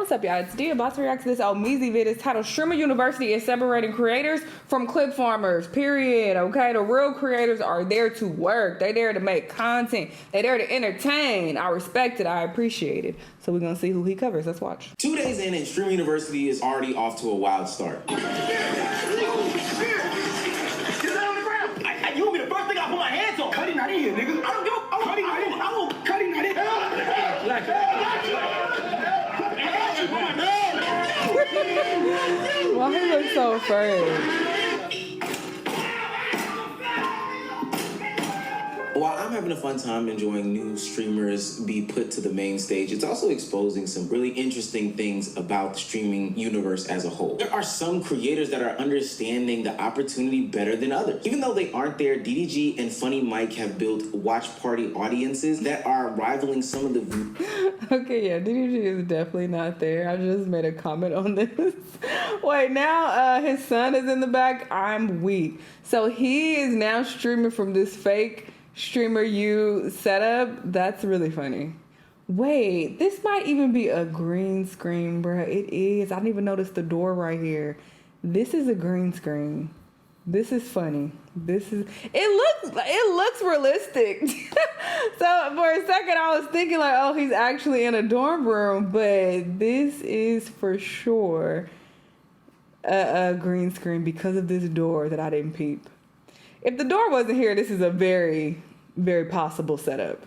what's up, y'all? It's Dia about to react to this Omeezy vid. It's titled Streamer University is Separating Creators from Clip Farmers, period. Okay, the real creators are there to work. They there to make content. They there to entertain. I respect it. I appreciate it. So we're going to see who he covers. Let's watch. 2 days in and Streamer University is already off to a wild start. Get down on the ground. You want me the first thing I put my hands on? Cutting not in here, nigga. I don't give a cutting not in. I won't cutting not in. Why he looks so afraid? While I'm having a fun time enjoying new streamers be put to the main stage, it's also exposing some really interesting things about the streaming universe as a whole. There are some creators that are understanding the opportunity better than others. Even though they aren't there, DDG and Funny Mike have built watch party audiences that are rivaling some of the... Okay, yeah, DDG is definitely not there. I just made a comment on this. Wait, now his son is in the back. I'm weak. So he is now streaming from this fake Streamer U setup. That's really funny. Wait, this might even be a green screen, bro. It is. I didn't even notice the door right here. This is a green screen. This is funny. It looks realistic. So for a second I was thinking like, oh, he's actually in a dorm room, but this is for sure a green screen because of this door that I didn't peep. If the door wasn't here, this is a very, very possible setup.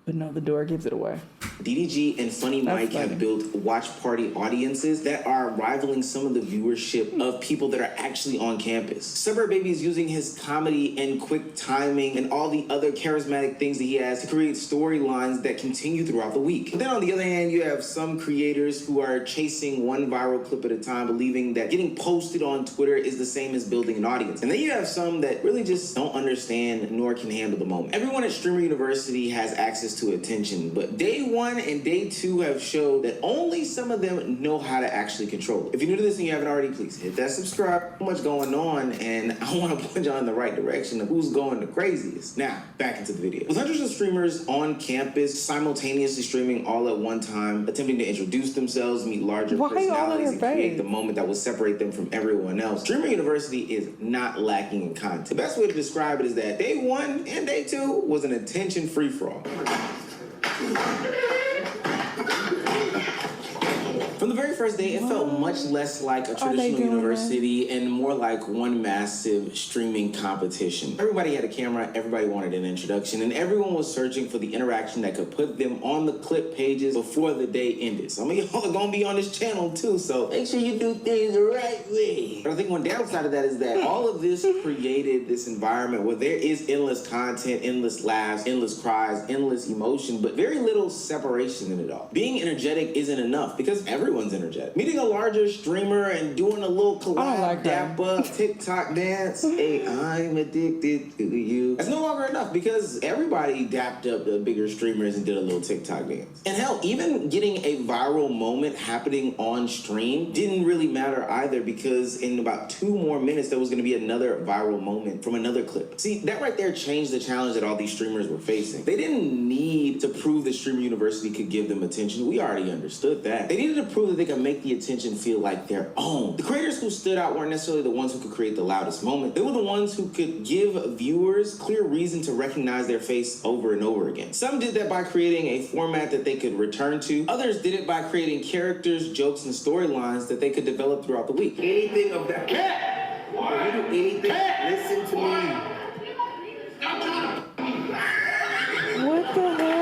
But no, the door gives it away. DDG and Funny Mike have built watch party audiences that are rivaling some of the viewership of people that are actually on campus. Suburb Baby is using his comedy and quick timing and all the other charismatic things that he has to create storylines that continue throughout the week. But then on the other hand, you have some creators who are chasing one viral clip at a time, believing that getting posted on Twitter is the same as building an audience. And then you have some that really just don't understand nor can handle the moment. Everyone at Streamer University has access to attention, but day one and day two have showed that only some of them know how to actually control it. If you're new to this and you haven't already, please hit that subscribe. So much going on, and I want to point y'all in the right direction of who's going the craziest. Now, back into the video. With hundreds of streamers on campus simultaneously streaming all at one time, attempting to introduce themselves, meet larger personalities, and create the moment that will separate them from everyone else, Streamer University is not lacking in content. The best way to describe it is that day one and day two was an attention free-for-all. From the very first day, it felt much less like a traditional university and more like one massive streaming competition. Everybody had a camera, everybody wanted an introduction, and everyone was searching for the interaction that could put them on the clip pages before the day ended. Some of y'all are gonna be on this channel too, so make sure you do things the right way. But I think one downside of that is that all of this created this environment where there is endless content, endless laughs, endless cries, endless emotion, but very little separation in it all. Being energetic isn't enough because everyone's energetic. Meeting a larger streamer and doing a little collab, dap up, TikTok dance, hey, I'm addicted to you. That's no longer enough because everybody dapped up the bigger streamers and did a little TikTok dance. And hell, even getting a viral moment happening on stream didn't really matter either because in about 2 more minutes, there was gonna be another viral moment from another clip. See, that right there changed the challenge that all these streamers were facing. They didn't need to prove that Streamer University could give them attention. We already understood that. They needed to prove that they could make the attention feel like their own. The creators who stood out weren't necessarily the ones who could create the loudest moment. They were the ones who could give viewers clear reason to recognize their face over and over again. Some did that by creating a format that they could return to. Others did it by creating characters, jokes, and storylines that they could develop throughout the week. Anything of that. Cat! If you do anything, listen to me. What the hell?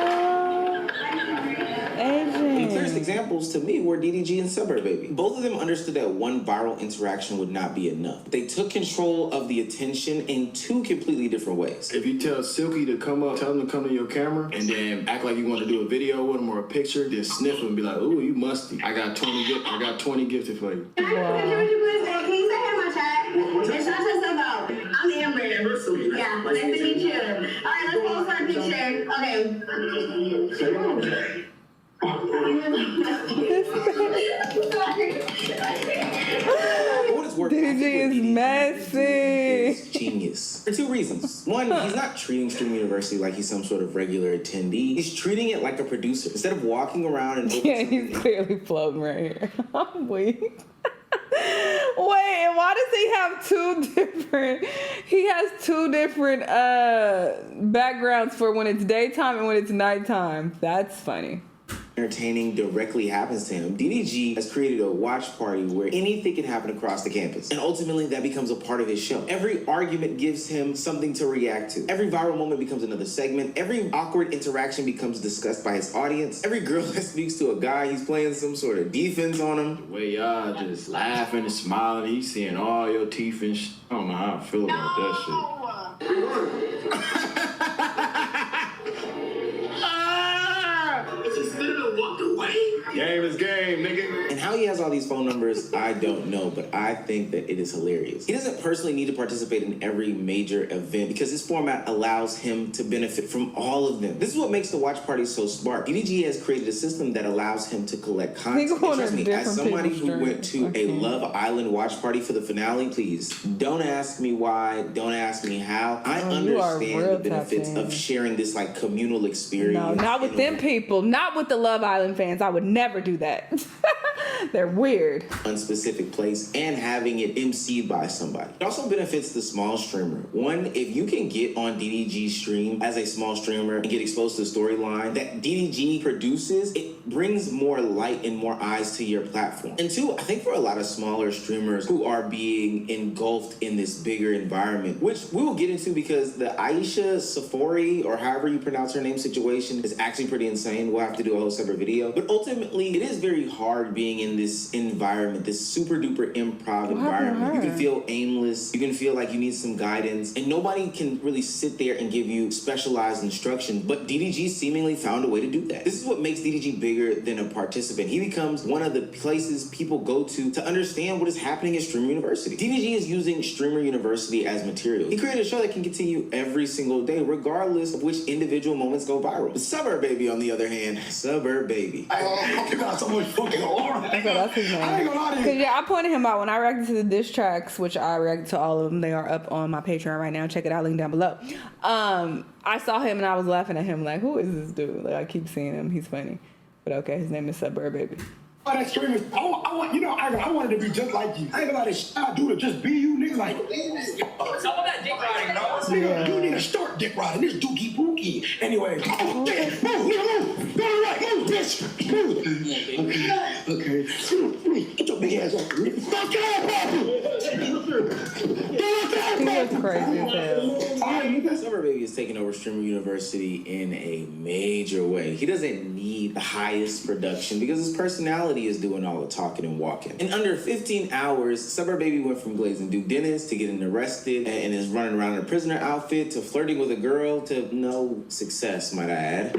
The clearest examples to me were DDG and Suburb Baby. Both of them understood that one viral interaction would not be enough. They took control of the attention in 2 completely different ways. If you tell Silky to come up, tell him to come to your camera, and then act like you want to do a video with him or a picture, then sniff him and be like, ooh, you musty. I got 20 gifted for you. Can you say in my chat? And shout yourself out. I'm Amber. Yeah, nice to meet you. All right, let's go for a picture. Okay. What is worth? DDG is messy. Genius. for 2 reasons. One, he's not treating Stream University like he's some sort of regular attendee. He's treating it like a producer. Instead of walking around and he's clearly floating right here. I'm weak. Wait, and why does he have he has 2 different backgrounds for when it's daytime and when it's nighttime? That's funny. Entertaining directly happens to him. DDG has created a watch party where anything can happen across the campus. And ultimately, that becomes a part of his show. Every argument gives him something to react to. Every viral moment becomes another segment. Every awkward interaction becomes discussed by his audience. Every girl that speaks to a guy, he's playing some sort of defense on him. The way y'all just laughing and smiling, he's seeing all your teeth and I don't know how I feel about that shit. Walked away. Game is game, nigga. And how he has all these phone numbers, I don't know, but I think that it is hilarious. He doesn't personally need to participate in every major event because his format allows him to benefit from all of them. This is what makes the watch party so smart. DDG has created a system that allows him to collect content. And trust me, as somebody who went to a Love Island watch party for the finale, please don't ask me why, don't ask me how. I understand the benefits of sharing this like communal experience. No, not with them people, not with the Love Island fans. I would never do that. They're weird. Unspecific place and having it emceed by somebody. It also benefits the small streamer. One, if you can get on DDG's stream as a small streamer and get exposed to the storyline that DDG produces, it brings more light and more eyes to your platform. And 2, I think for a lot of smaller streamers who are being engulfed in this bigger environment, which we will get into because the Aisha Safori, or however you pronounce her name, situation is actually pretty insane. We'll have to do a whole separate video. But ultimately, it is very hard being in this environment, this super duper improv environment. You can feel aimless. You can feel like you need some guidance. And nobody can really sit there and give you specialized instruction. But DDG seemingly found a way to do that. This is what makes DDG bigger than a participant. He becomes one of the places people go to understand what is happening at Streamer University. DDG is using Streamer University as material. He created a show that can continue every single day, regardless of which individual moments go viral. Suburb Baby, on the other hand, Suburb Baby. You got so much fucking aura. That's his name. I ain't gonna lie to you. Cause yeah, I pointed him out when I reacted to the diss tracks, which I reacted to all of them. They are up on my Patreon right now. Check it out, link down below. I saw him and I was laughing at him like, who is this dude? Like I keep seeing him. He's funny. But okay, his name is Suburb Baby. Oh, that streamer, I wanted to be just like you. I ain't gonna lie, this I do to just be you, nigga. Like, Some of that dick riding, bro. nigga, you need to start dick riding. This dookie pookie. Anyway, move, move, go right, move, bitch, move. Okay, get your big ass off me. Fuck He was crazy as hell. Suburb Baby is taking over Streamer University in a major way. He doesn't need the highest production because his personality is doing all the talking and walking. In under 15 hours, Suburb Baby went from glazing Duke Dennis to getting arrested and is running around in a prisoner outfit to flirting with a girl to no success, might I add.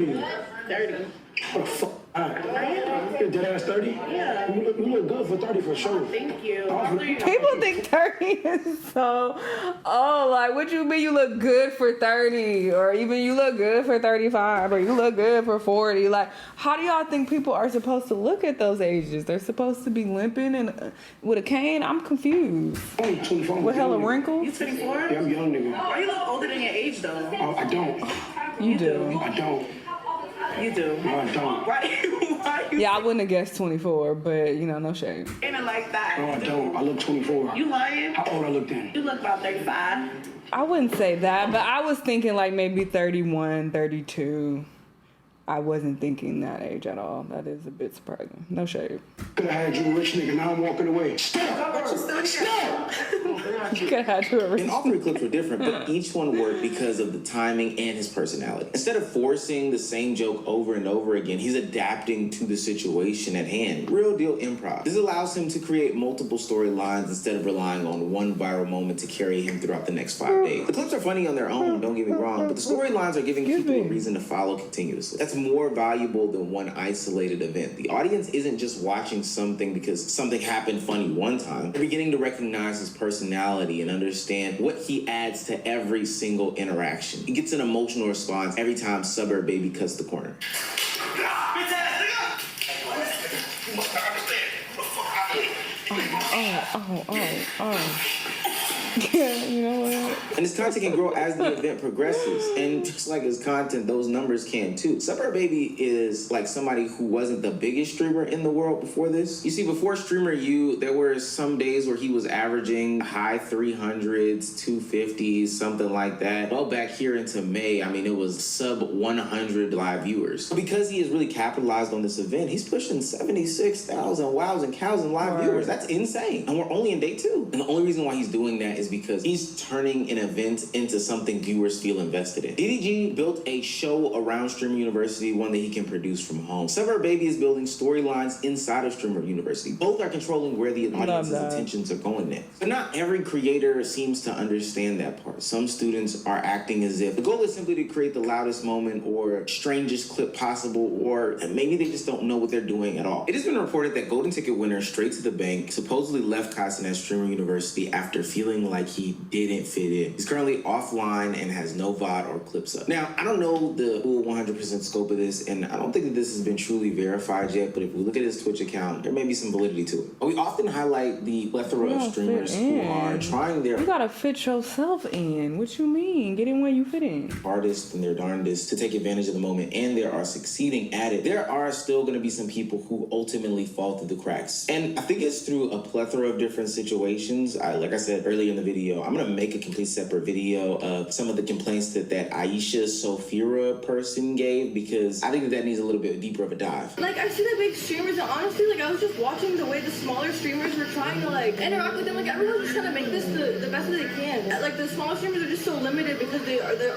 30. What the fuck? You're dead ass 30? Yeah. You look good for 30 for sure. Thank you. People think 30 is so, like, what you mean you look good for 30? Or even you look good for 35? Or you look good for 40? Like, how do y'all think people are supposed to look at those ages? They're supposed to be limping and with a cane? I'm confused. I'm 24. With hella wrinkles? You 24? Yeah, I'm young, nigga. Oh, you look older than your age, though. Oh, I don't. You do. I don't. You do. No, I don't. Why you Yeah, I wouldn't have guessed 24, but, you know, no shame. saying it like that? No, I don't. I look 24. You lying? How old I look then? You look about 35. I wouldn't say that, but I was thinking like maybe 31, 32. I wasn't thinking that age at all. That is a bit surprising. No shade. Could have had you a rich nigga, now I'm walking away. Stop! Stop! You could have had to And all 3 clips were different, but each one worked because of the timing and his personality. Instead of forcing the same joke over and over again, he's adapting to the situation at hand. Real deal improv. This allows him to create multiple storylines instead of relying on one viral moment to carry him throughout the next 5 days. The clips are funny on their own, don't get me wrong, but the storylines are giving people a reason to follow continuously. That's more valuable than one isolated event. The audience isn't just watching something because something happened funny one time. They're beginning to recognize his personality and understand what he adds to every single interaction. He gets an emotional response every time Suburb Baby cuts the corner. You know what? And his content can grow as the event progresses. And just like his content, those numbers can too. Suburb Baby is like somebody who wasn't the biggest streamer in the world before this. You see, before Streamer U, there were some days where he was averaging high 300s, 250s, something like that. Well, back here into May, I mean, it was sub 100 live viewers. Because he has really capitalized on this event, he's pushing 76,000 wows and cows and live viewers. That's insane. And we're only in day 2. And the only reason why he's doing that is because he's turning an event into something viewers feel invested in. DDG built a show around Streamer University, one that he can produce from home. Suburb Baby is building storylines inside of Streamer University. Both are controlling where the audience's attentions are going next. But not every creator seems to understand that part. Some students are acting as if the goal is simply to create the loudest moment or strangest clip possible, or maybe they just don't know what they're doing at all. It has been reported that Golden Ticket winner Straight to the Bank supposedly left Kaisen at Streamer University after feeling like he didn't fit in. He's currently offline and has no VOD or clips up. Now, I don't know the full 100% scope of this, and I don't think that this has been truly verified yet, but if we look at his Twitch account, there may be some validity to it. We often highlight the plethora of streamers who are trying their... You gotta fit yourself in. What you mean? Get in where you fit in. ...hardest and their darndest to take advantage of the moment, and they are succeeding at it. There are still going to be some people who ultimately fall through the cracks. And I think it's through a plethora of different situations. Like I said earlier in the video, I'm going to make a complete separate video of some of the complaints that Aisha Sophira person gave, because I think that needs a little bit deeper of a dive. Like, I see the big streamers, and honestly, like, I was just watching the way the smaller streamers were trying to, like, interact with them. Like, everyone's just trying to make this the best that they can. Like, the smaller streamers are just so limited because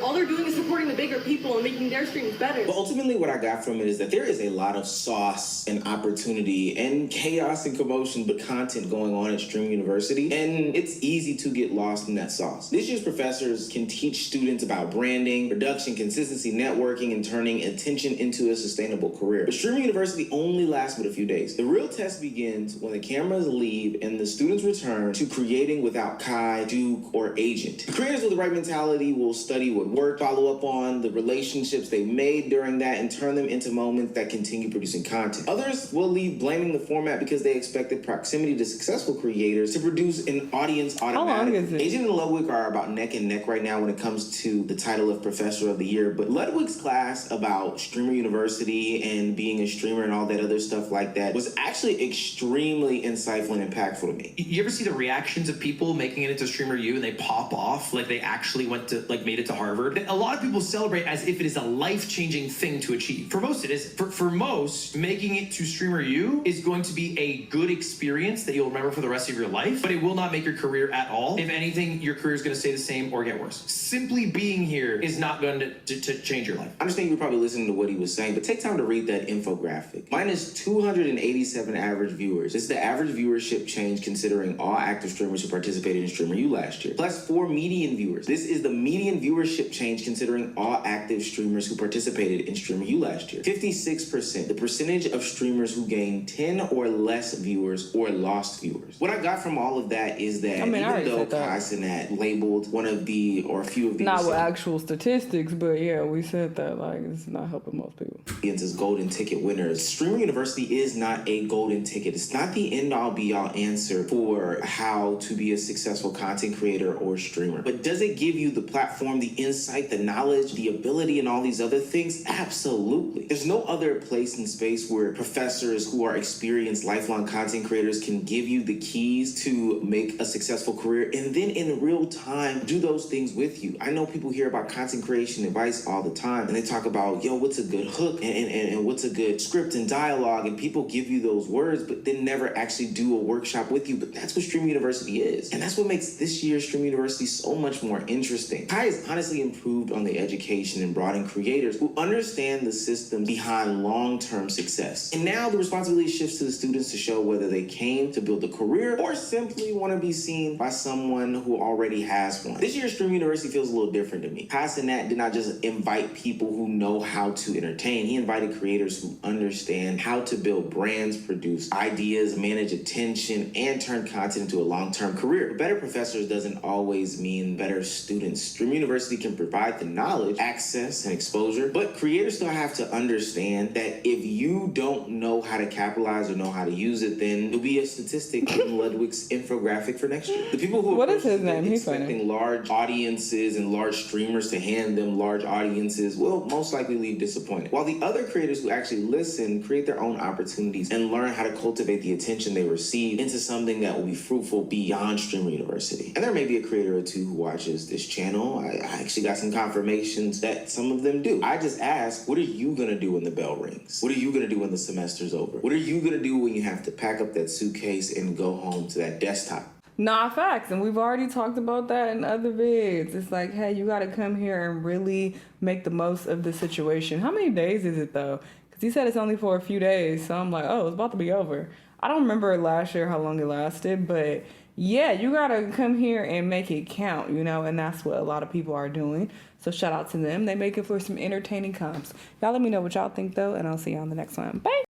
all they're doing is supporting the bigger people and making their streams better. But ultimately, what I got from it is that there is a lot of sauce and opportunity and chaos and commotion, but content going on at Stream University, and it's easy to get lost in that sauce. This year's professors can teach students about branding, production, consistency, networking, and turning attention into a sustainable career. But Stream University only lasts but a few days. The real test begins when the cameras leave and the students return to creating without Kai, Duke, or Agent. The creators with the right mentality will study what worked, follow up on the relationships they made during that, and turn them into moments that continue producing content. Others will leave blaming the format because they expected proximity to successful creators to produce an audience automatically. How long is it? Agent and Ludwig are about neck and neck right now when it comes to the title of Professor of the Year, but Ludwig's class about Streamer University and being a streamer and all that other stuff like that was actually extremely insightful and impactful to me. You ever see the reactions of people making it into Streamer U and they pop off like they actually made it to Harvard? A lot of people celebrate as if it is a life-changing thing to achieve. For most, it is. For most, making it to Streamer U is going to be a good experience that you'll remember for the rest of your life, but it will not make your career at all. If anything, your career is going to stay the same or get worse. Simply being here is not going to change your life. I understand you were probably listening to what he was saying, but take time to read that infographic. Minus 287 average viewers. This is the average viewership change considering all active streamers who participated in Streamer U last year. Plus 4 median viewers. This is the median viewership change considering all active streamers who participated in Streamer U last year. 56%. The percentage of streamers who gained 10 or less viewers or lost viewers. What I got from all of that is that even though Kaisenat labeled one of the, or a few of these, not with actual statistics, but yeah, we said that, like, it's not helping most people. As golden ticket winners, Streamer University is not a golden ticket. It's not the end-all be-all answer for how to be a successful content creator or streamer. But does it give you the platform, the insight, the knowledge, the ability, and all these other things? Absolutely. There's no other place and space where professors who are experienced lifelong content creators can give you the keys to make a successful career and then in real time do those things with you. I know people hear about content creation advice all the time and they talk about, yo, what's a good hook and what's a good script and dialogue, and people give you those words but then never actually do a workshop with you. But that's what Stream University is, and that's what makes this year's Stream University so much more interesting. Kai has honestly improved on the education and brought in creators who understand the systems behind long-term success. And now the responsibility shifts to the students to show whether they came to build a career or simply want to be seen by someone who already has one. This year's Stream University feels a little different to me. Kaisenat did not just invite people who know how to entertain. He invited creators who understand how to build brands, produce ideas, manage attention, and turn content into a long-term career. Better professors doesn't always mean better students. Stream University can provide the knowledge, access, and exposure, but creators still have to understand that if you don't know how to capitalize or know how to use it, then you'll be a statistic in Ludwig's infographic for next year. The people who who What is his approaches it name? He's funny. expecting large audiences and large streamers to hand them large audiences will most likely leave disappointed. While the other creators who actually listen create their own opportunities and learn how to cultivate the attention they receive into something that will be fruitful beyond Streamer University. And there may be a creator or two who watches this channel. I actually got some confirmations that some of them do. I just ask, what are you gonna do when the bell rings? What are you gonna do when the semester's over? What are you gonna do when you have to pack up that suitcase and go home to that desktop? Nah, facts. And we've already talked about that in other vids. It's like, hey, you got to come here and really make the most of the situation. How many days is it, though? Because he said it's only for a few days. So I'm like, oh, it's about to be over. I don't remember last year how long it lasted. But, yeah, you got to come here and make it count, you know? And that's what a lot of people are doing. So shout out to them. They make it for some entertaining comps. Y'all let me know what y'all think, though. And I'll see y'all on the next one. Bye.